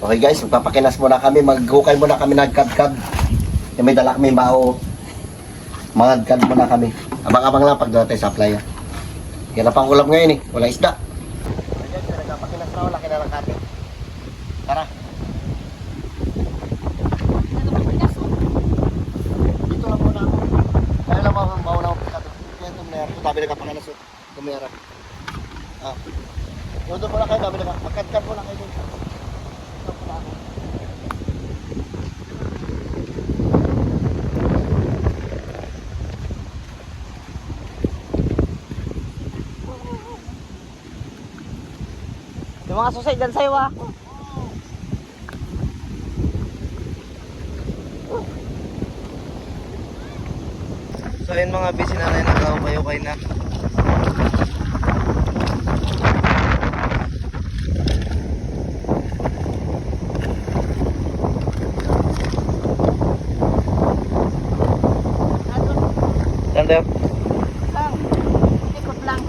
Okay guys, magpapakinas muna kami. Maghukay muna kami ng kadkad. May dala kami bao. Magkad muna kami. Abang-abang lang pag doon tayo sa playa. Yan na pang ulam ngayon eh. Walang isda. Ayan, nagpapakinas na. Laki na lang kami. Tara. Dito lang muna ako. Kaya lang mauna ako. Kaya ito mayroon. Ito dami nagpapakinas. Ito mayroon. Doon muna kayo. Dami nagpapakinas. Magkadkad muna kayo. Yung mga susay dyan sa'yo ah. So yun mga busy na rin, nagkakapayukay na. Saan tayo? Lang. Ikot lang.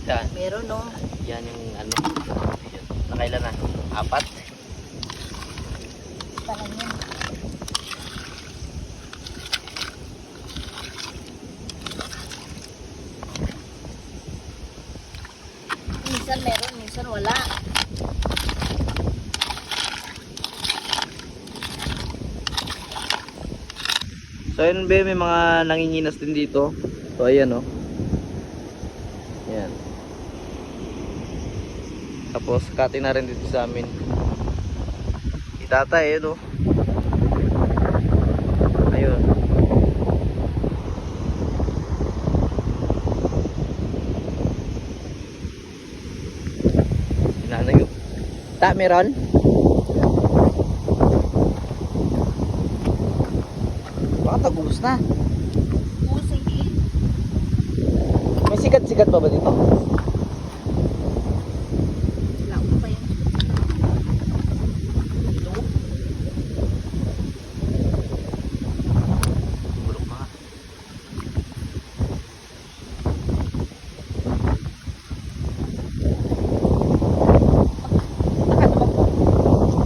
Saan? Meron no. Yan yung ano. Yan. Nakailan na? 4? Parang yun. Minsan meron, minsan wala. So yun be, may mga nanginginas din dito. So ayan oh. Ayan. Tapos cutting na rin dito sa amin. Itatay yun oh. Ayun. Sinanay oh. Ta, meron? Baka tagubos na. Oo, sige. May sigat-sigat pa ba dito? Wala ko pa yun. Bulok pa nga.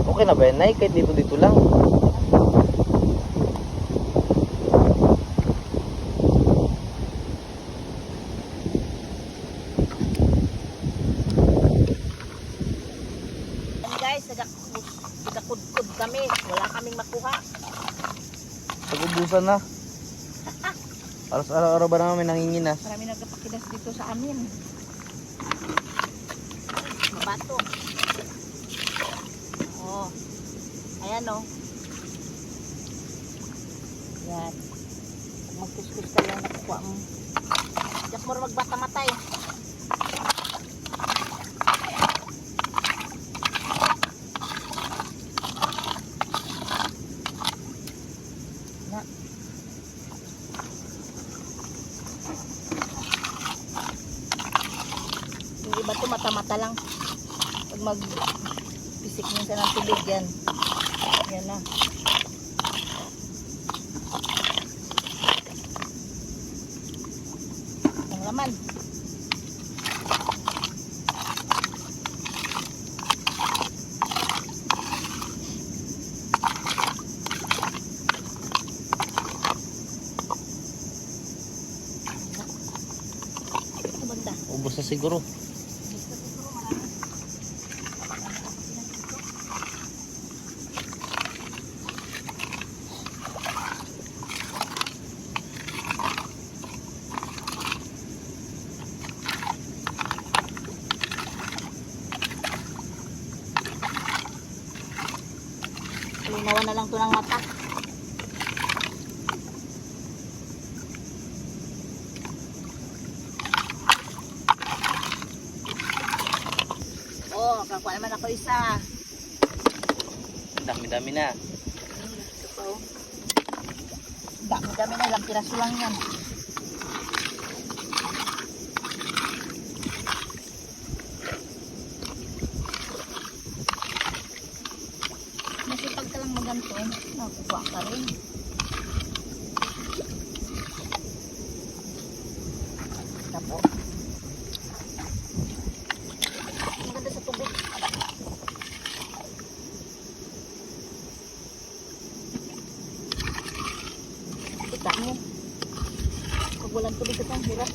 Okay na ba yan, Nay? Kahit dito lang. Guys, nagkakudkud kami. Wala kaming makuha. Tagubusan na. Para sa araw-araw ba naman may nanginginas? Marami nagpapakilas dito sa amin. Mabato. Oh. Ayan oh. Yan. Magkuskus ka lang nakukuha mo. Diyak mo magbata matay. Na. Yung iba to mata-mata lang. Pag mag-pisik minsan ng tubig yan. Yan na. Ang laman. Ito banda. Ubos na siguro. Linawan na lang to ng mata. Magkakuha naman ako isa. Dami-dami na. Ito po. Dami-dami na, ilang piraso lang yan. Masipag ka lang maganto, nakukuha ka rin. Ito po. Ang ganda sa tubig. Kita mo. Pag walang tubig ito, ang hirap.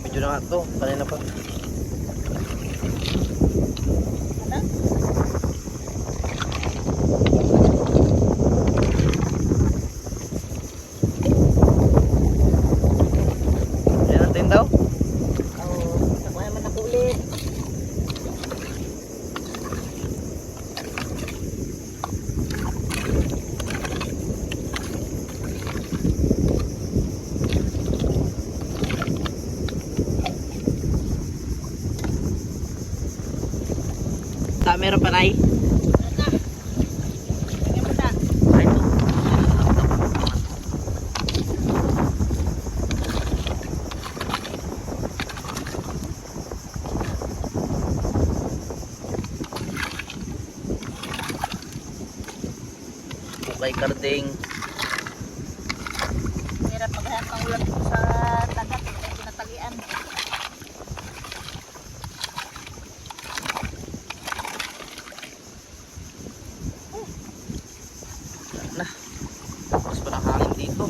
Video na nga to. Kanina pa. Ano? Yan natin daw. Oo, nakuha naman ako ulit. Meron pa nai. Tingnan mo na. Ay, ito. Bukay karding. Hirap maghanap ng ulam dito sa dagat. May pinatalian. Na. Mas pa nakahangin dito.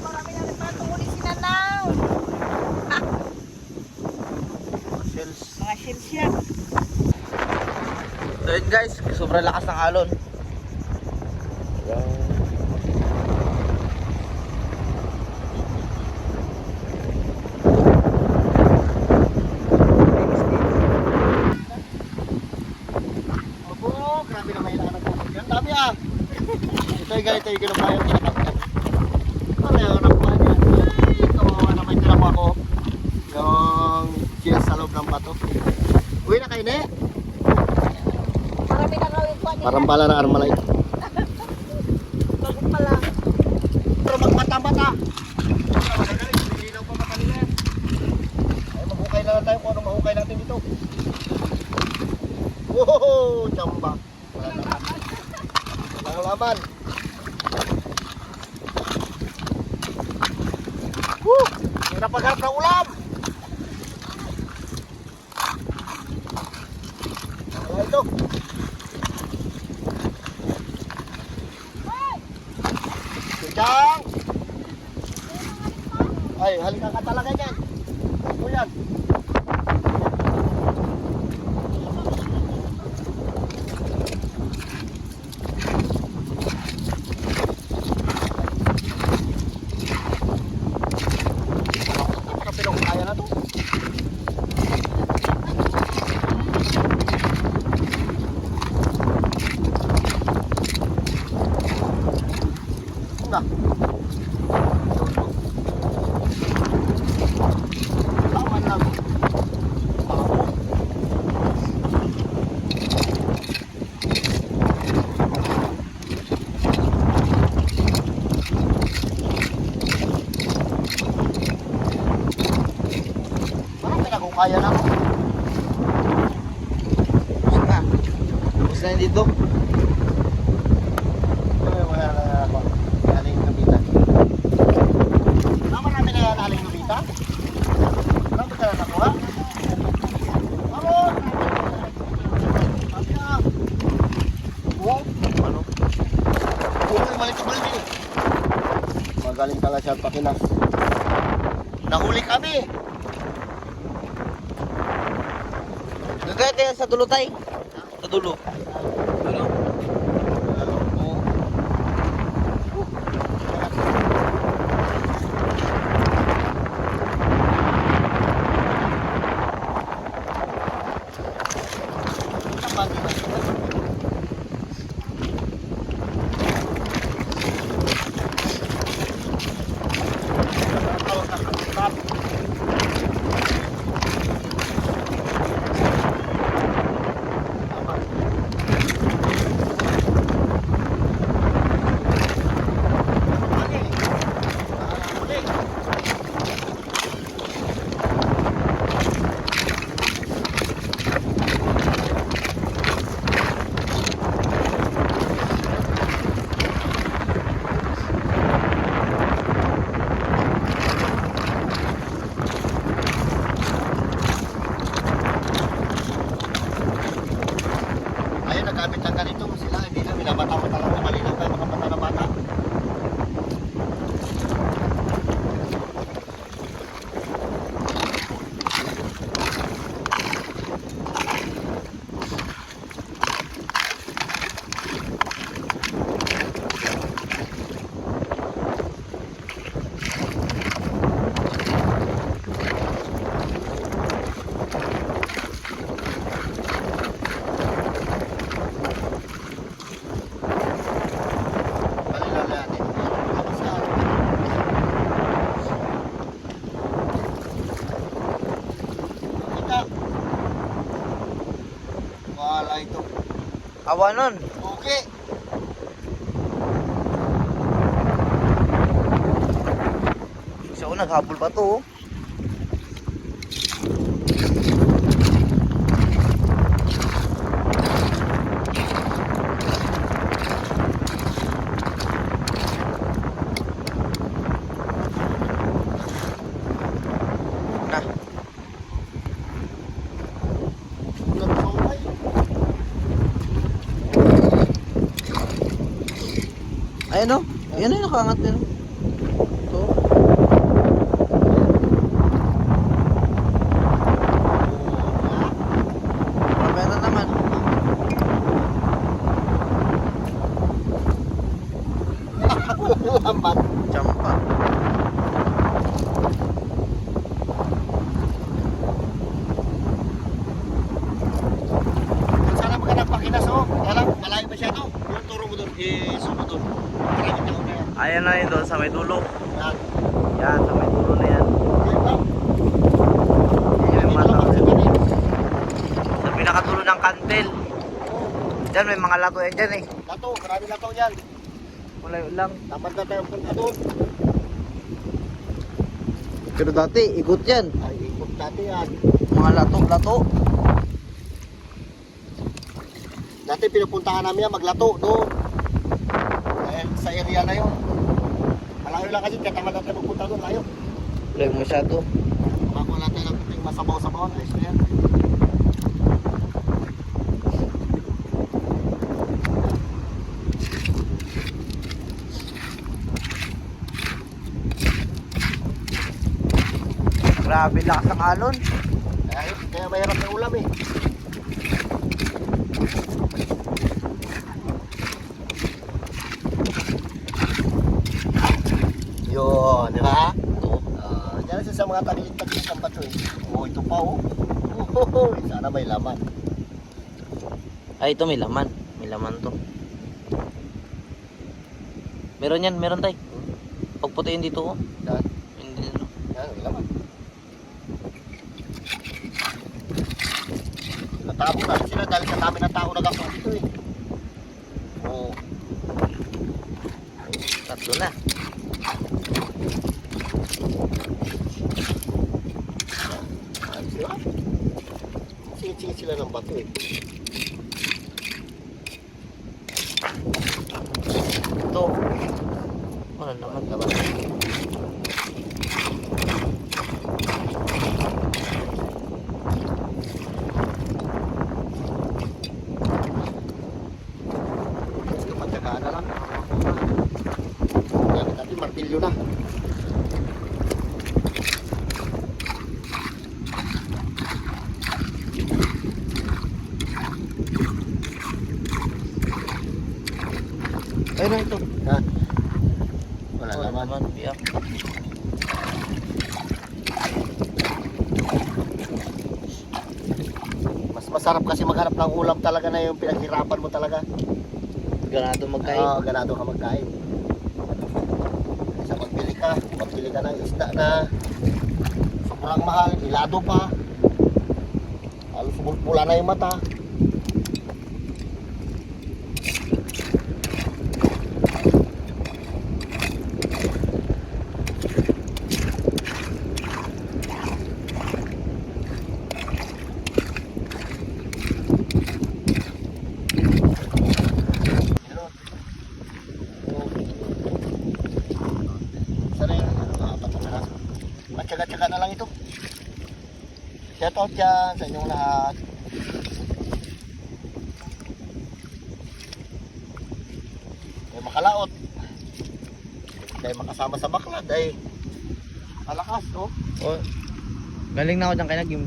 Marami na rin pala tunguli si Nanang. Shells. Mga shells yan. So yun guys, sobrang lakas ng alon. Opo, grabe na may anak ko. Ang dami ah. Ito yung ganito yung ginabayang kinakatkan. Ano yung nakuha niya? Ay, kawawa na may tinamo ako. Yung cheers sa loob ng bato. Uwi na kayo, ne? Marami na gawin ko. Parang pala na armalay. Bago pala. Pero magmata-mata. Hindi pa mata nila. Ay, maghukay na lang tayo kung anong mahukay natin dito. Wow, jamba. Wala naman. Walang laban. Woo! Hirap pagharap ng ulam. Wala ito. Sujang! Ay, halika ka talaga dyan. Ano yan? Kapilong kaya na to. Enggak. Aman lang. kaya na ako. Gusto na. Gusto na yun dito. Wala na ako. Aling Lubita. Marami na yan, Aling Lubita. Marami ka na nakuha. Aron! Ayan. Oh, Ano? uloy, malik-malik eh. Magaling pala siya pakinas. Nahuli kami. Gagaya tayo sa dulo tay. Sa dulo. Dulo. Oo. Ayun, nagkabit lang ganito sila. Hindi na, minabata ko talaga. Malinaw kayo mga mata na bata. Malinaw na natin. Tapos na. Kita. Wala ito. Awa nun. Okay. Isa ko naghabol pa to. Oh. Na. Nagpapay. Ayun o. Yan na yung nakaangat din. Ito. Mamaya na naman. Lambat. Champa. Sana mga nagpakinas oh. Kaya lang, malayo masyado. Yung turo mo doon, sunod doon. Maraming tao na yan. Ayan na yun doon sa may dulo. Yan. Yan, sa may dulo na yan. Yan lang. Yan yung Dito mga lang tao. magsasabi. Sa pinakadulo ng kantel. Diyan may mga lato yan dyan eh. Lato, marami lato yan. Malayo lang. Dapat na tayo punta doon. Pero dati, ikot yan. Ay, ikot dati yan. Mga lato. Dati pinupuntahan namin yan, maglato doon. Dahil sa area na yun. Malayo lang kasi, kaya tamad natin magpunta doon, layo. Malayo masyado. Makakuha natin ng kunting masabaw-sabaw. Ayos na yan. Grabe lakas ng alon. Kaya mahirap na ulam eh. Yun, di ba? Diyan siya sa mga tagilit-tagilit ng bato eh. Oh, ito pa oh. Oh, sana may laman. Ay, ito may laman. May laman to. Meron yan, meron tay. Pagputiin dito oh. Yan, Hindi no. yan, may laman. Natabo na sila dahil sa dami ng tao nag-ako dito eh. Oh. Tatlo na. Sila? Singit-singit sila ng bato eh. Ito. Wala naman. Laban. Pagkakaan na lang. Yan, natin martilyo na. Ayun na ito. Ha? Wala Wala naman. naman. Biyak. Mas masarap kasi maghanap ng ulam talaga na yung pinaghirapan mo talaga. Ganado magkain. Oo, ganado ka magkain. Sa magbili ka ng isda na sobrang mahal, hilado pa. Halos pula na yung mata. Sana yung apat na piraso. Matyaga-tyaga na lang ito. Shout out dyan sa inyong lahat. Ay makalaot. Dahil makasama sa baklad ay malakas, no? Oh. Galing na ako dyan kaya naging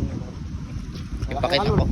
ipakita ko.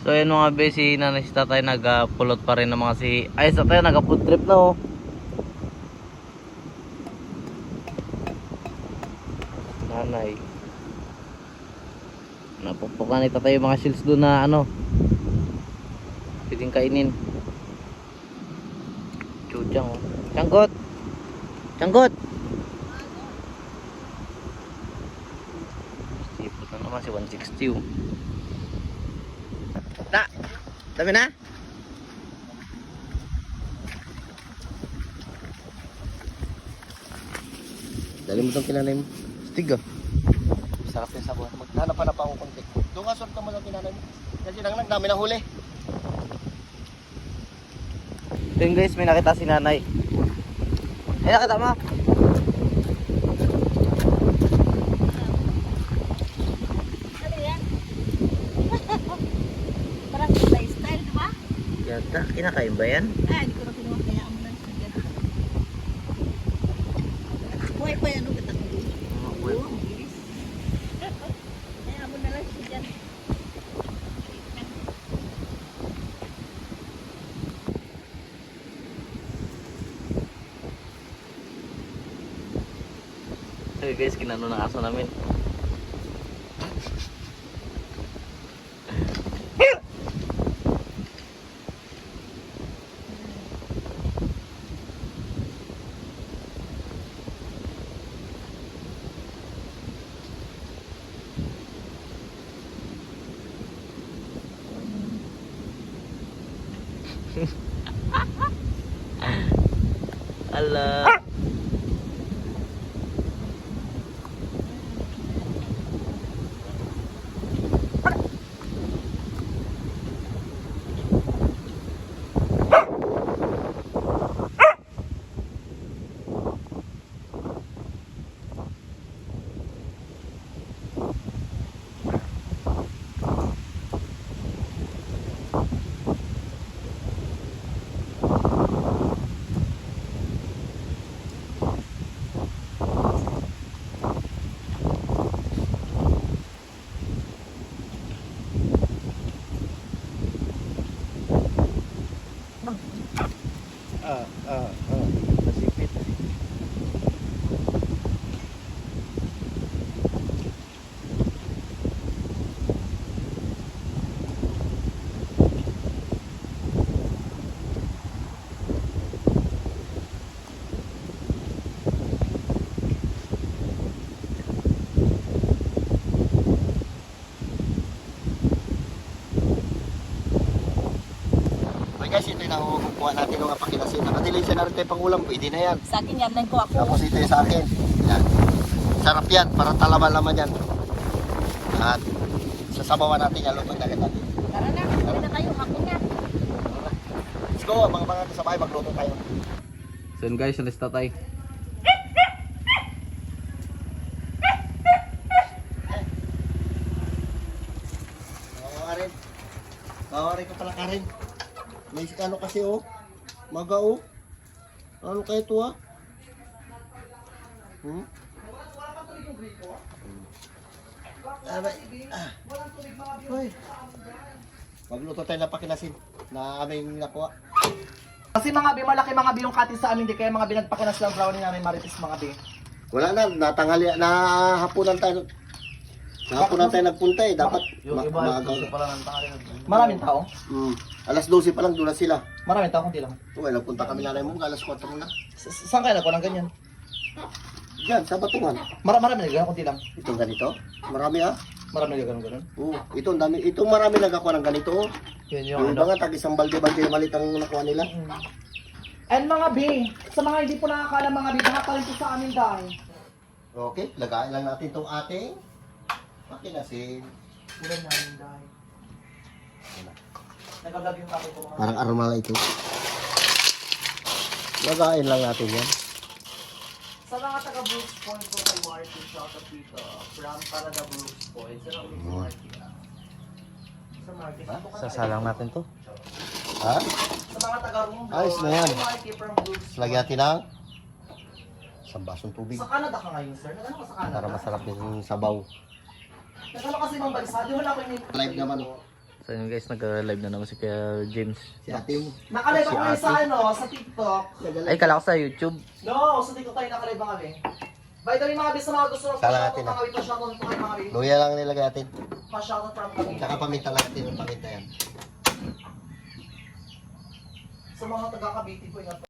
So ayun mga be, si nanay si tatay nagpulot pa rin ng mga si... Ay sa tayo nagpa-food trip na oh. Nanay. Napupuklan ni tatay yung mga shells doon na ano. Pwedeng kainin. Chudyang oh. Tiyanggot! Tiyanggot! Sipot na naman si 160 oh. Na, dami na. Dali mo itong kinanay mo. Stig ah. Sarap yung sabon. Maghanap-hanap ako konti. Doon nga sorta mo lang kinanay mo. Kasi lang dami ng huli. Ito yung guys, may nakita si nanay. Ay nakita mo? Ano yan? Parang lifestyle, di ba? Yata, kinakain ba yan? Ah, hindi ko na kinuha. Kaya mo lang siya. Buhay pa yan. Ano kita ko? Buhay Oo, ang bilis. Kaya mo na lang siya dyan. So guys, kinano ng aso namin. Ala. guys, ito yung nakukuha natin ng pakinasin. Nakadilay siya na rin tayo pang ulam. Pwede na yan. Sa akin yan, lang ko ako. Tapos ito yung sa akin. Yan. Sarap yan. Parang talaman-laman yan. At sasabawan natin yan. Lutong na kita. Tara na, tara na tayo. Hapon nga. Let's go. Mga sa bahay, magluto tayo. So yun guys, alis na tayo. Karin. Karin ko pala Karin. May ano kasi oh. Maga oh. Ano kaya ito ah? Hoy. Magluto tayo ng pakinasin na aming nakuha. Kasi mga bi, malaki mga bi yung cutting sa amin, di kaya mga binagpakinas lang brownie namin maritis mga bi. Wala na, natanghali, nahapunan tayo. Nahapunan tayo nagpunta eh. Dapat maagaw. Maraming tao? Alas 12 pa lang, doon na sila. Maraming tao, kunti lang. Uy, nagpunta kami nanay mo, alas 4 na. Saan kayo nagpo ng ganyan? Diyan, sa Batungan. Marami na ganyan, kunti lang. Itong ganito, marami ah. Marami na ganun. Oo, itong dami, itong marami nagkakuha ng ganito. Oh. Yun Yung iba nga, tag isang balde-balde malit ang nakuha nila. And mga bi, sa mga hindi po nakakala mga bi, baka pa rin po sa amin dahil. Okay, lagayin lang natin itong ating pakinasin. Ulan namin dahil. Nag-vlog yung kapit ko mga. Parang aroma ito. Lagayin lang natin yan. Sa mga taga-Bruce Point po kay Martin, shout out dito. From Canada Bruce Point. Sa mga Martin. Sa Martin. Sasalang natin to. Ha? Sa mga taga-room. Ayos na yan. Kay Martin from Bruce Point. Lagyan natin ng isang basong tubig Sa Canada ka ngayon, sir? Nagano ka sa Canada? para masarap yung sabaw. Nagano kasi ibang bansa? Di wala ko yung Live naman. So yun guys, nag-live na naman si Kuya James. Si ate mo. Nakalive ako ngayon sa ano, sa TikTok. Ay, kala ko sa YouTube. No, sa TikTok tayo nakalive ba kami? By the way, mga bis na mga gusto Sala natin, mga wito shoutout po kayo mga bis. Luya lang nilagay natin. Pa-shoutout from kami. Tsaka paminta lang natin yung paminta yan. Sa mga taga-Cavite po, ingat